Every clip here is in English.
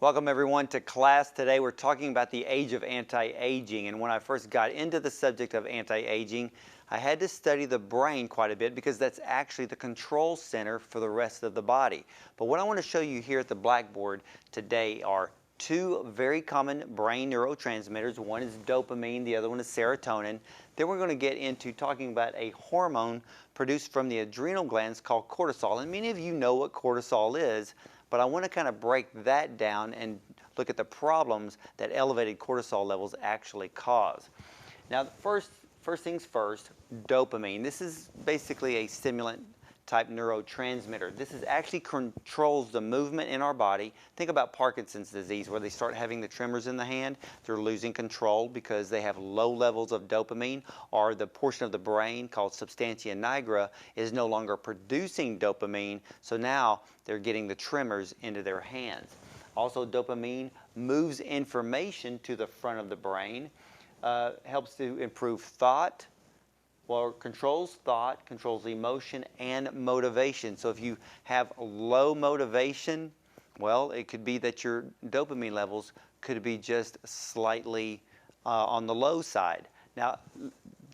Welcome everyone to class. Today we're talking about the age of anti-aging, and when I first got into the subject of anti-aging, I had to study the brain quite a bit because that's actually the control center for the rest of the body. But what I want to show you here at the blackboard today are two very common brain neurotransmitters. One is dopamine, the other one is serotonin. Then we're going to get into talking about a hormone produced from the adrenal glands called cortisol, and many of you know what cortisol is. But I want to kind of break that down and look at the problems that elevated cortisol levels actually cause. Now, first things first, dopamine. This is basically a stimulant type neurotransmitter. This actually controls the movement in our body. Think about Parkinson's disease, where they start having the tremors in the hand. They're losing control because they have low levels of dopamine, or the portion of the brain called substantia nigra is no longer producing dopamine, so now they're getting the tremors into their hands. Also, dopamine moves information to the front of the brain, helps to improve thought. Well, controls thought, controls emotion, and motivation. So if you have low motivation, well, it could be that your dopamine levels could be just slightly on the low side. Now,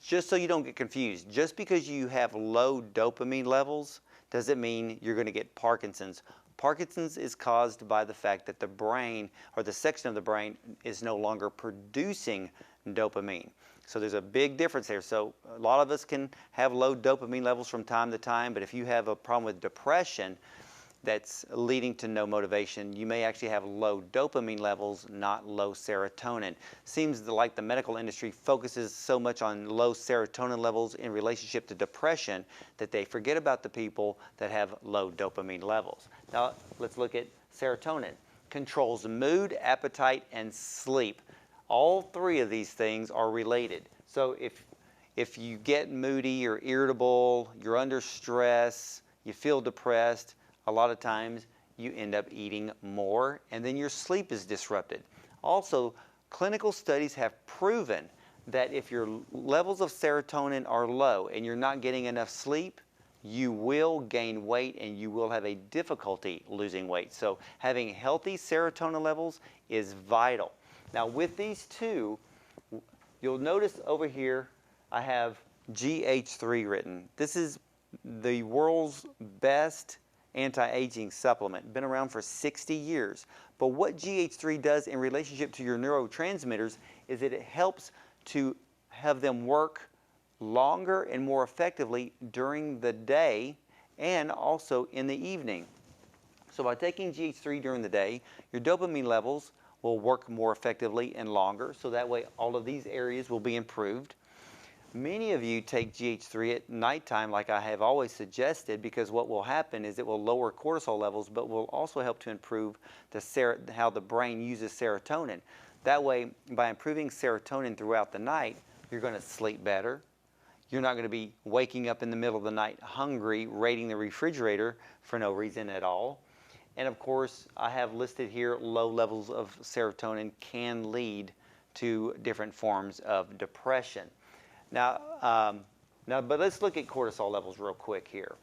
just so you don't get confused, just because you have low dopamine levels doesn't mean you're going to get Parkinson's. Parkinson's is caused by the fact that the brain, or the section of the brain, is no longer producing dopamine. So there's a big difference there. So a lot of us can have low dopamine levels from time to time, but if you have a problem with depression that's leading to no motivation, you may actually have low dopamine levels, not low serotonin. Seems like the medical industry focuses so much on low serotonin levels in relationship to depression that they forget about the people that have low dopamine levels. Now let's look at serotonin. Controls mood, appetite, and sleep. All three of these things are related. So if you get moody or irritable, you're under stress, you feel depressed, a lot of times you end up eating more, and then your sleep is disrupted. Also, clinical studies have proven that if your levels of serotonin are low and you're not getting enough sleep, you will gain weight and you will have a difficulty losing weight. So having healthy serotonin levels is vital. Now with these two, you'll notice over here I have GH3 written. This is the world's best anti-aging supplement. Been around for 60 years. But what GH3 does in relationship to your neurotransmitters is that it helps to have them work longer and more effectively during the day and also in the evening. So by taking GH3 during the day, your dopamine levels will work more effectively and longer, so that way all of these areas will be improved. Many of you take GH3 at nighttime, like I have always suggested, because what will happen is it will lower cortisol levels, but will also help to improve how the brain uses serotonin. That way, by improving serotonin throughout the night, you're going to sleep better. You're not going to be waking up in the middle of the night hungry, raiding the refrigerator for no reason at all. And of course, I have listed here low levels of serotonin can lead to different forms of depression. Now, but let's look at cortisol levels real quick here.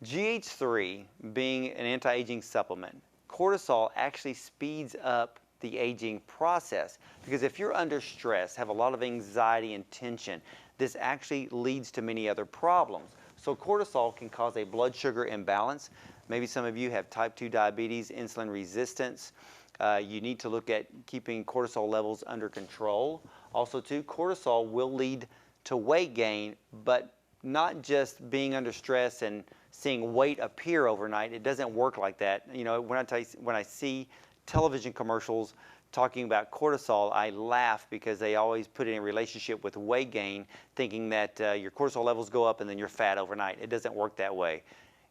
GH3 being an anti-aging supplement, cortisol actually speeds up the aging process, because if you're under stress, have a lot of anxiety and tension, this actually leads to many other problems. So cortisol can cause a blood sugar imbalance. Maybe some of you have type 2 diabetes, insulin resistance. You need to look at keeping cortisol levels under control. Also too, cortisol will lead to weight gain, but not just being under stress and seeing weight appear overnight. It doesn't work like that. You know, when I see television commercials talking about cortisol, I laugh because they always put it in relationship with weight gain, thinking that your cortisol levels go up and then you're fat overnight. It doesn't work that way.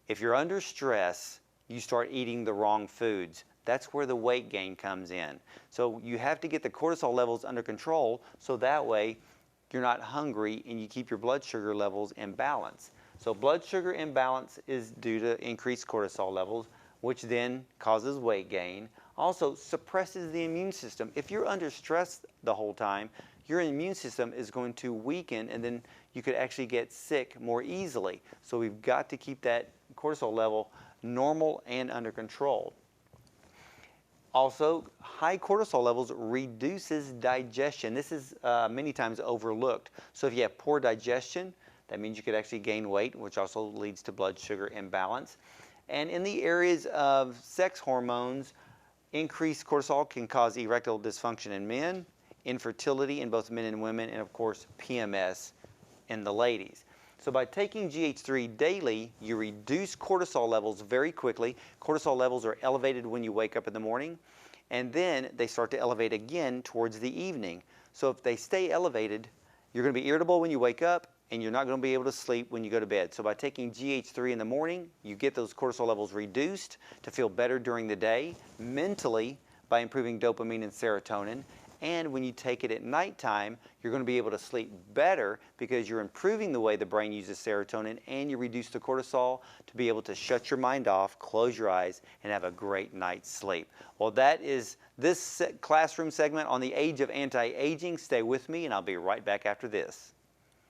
If you're under stress, you start eating the wrong foods. That's where the weight gain comes in. So you have to get the cortisol levels under control, so that way you're not hungry and you keep your blood sugar levels in balance. So blood sugar imbalance is due to increased cortisol levels, which then causes weight gain. Also suppresses the immune system. If you're under stress the whole time, your immune system is going to weaken, and then you could actually get sick more easily. So we've got to keep that cortisol level normal and under control. Also, high cortisol levels reduces digestion. This is many times overlooked. So if you have poor digestion, that means you could actually gain weight, which also leads to blood sugar imbalance. And in the areas of sex hormones, increased cortisol can cause erectile dysfunction in men, infertility in both men and women, and of course PMS in the ladies. So by taking GH3 daily, you reduce cortisol levels very quickly. Cortisol levels are elevated when you wake up in the morning, and then they start to elevate again towards the evening. So if they stay elevated, you're going to be irritable when you wake up, and you're not going to be able to sleep when you go to bed. So by taking GH3 in the morning, you get those cortisol levels reduced to feel better during the day, mentally by improving dopamine and serotonin. And when you take it at nighttime, you're going to be able to sleep better because you're improving the way the brain uses serotonin, and you reduce the cortisol to be able to shut your mind off, close your eyes, and have a great night's sleep. Well, that is this classroom segment on the age of anti-aging. Stay with me, and I'll be right back after this.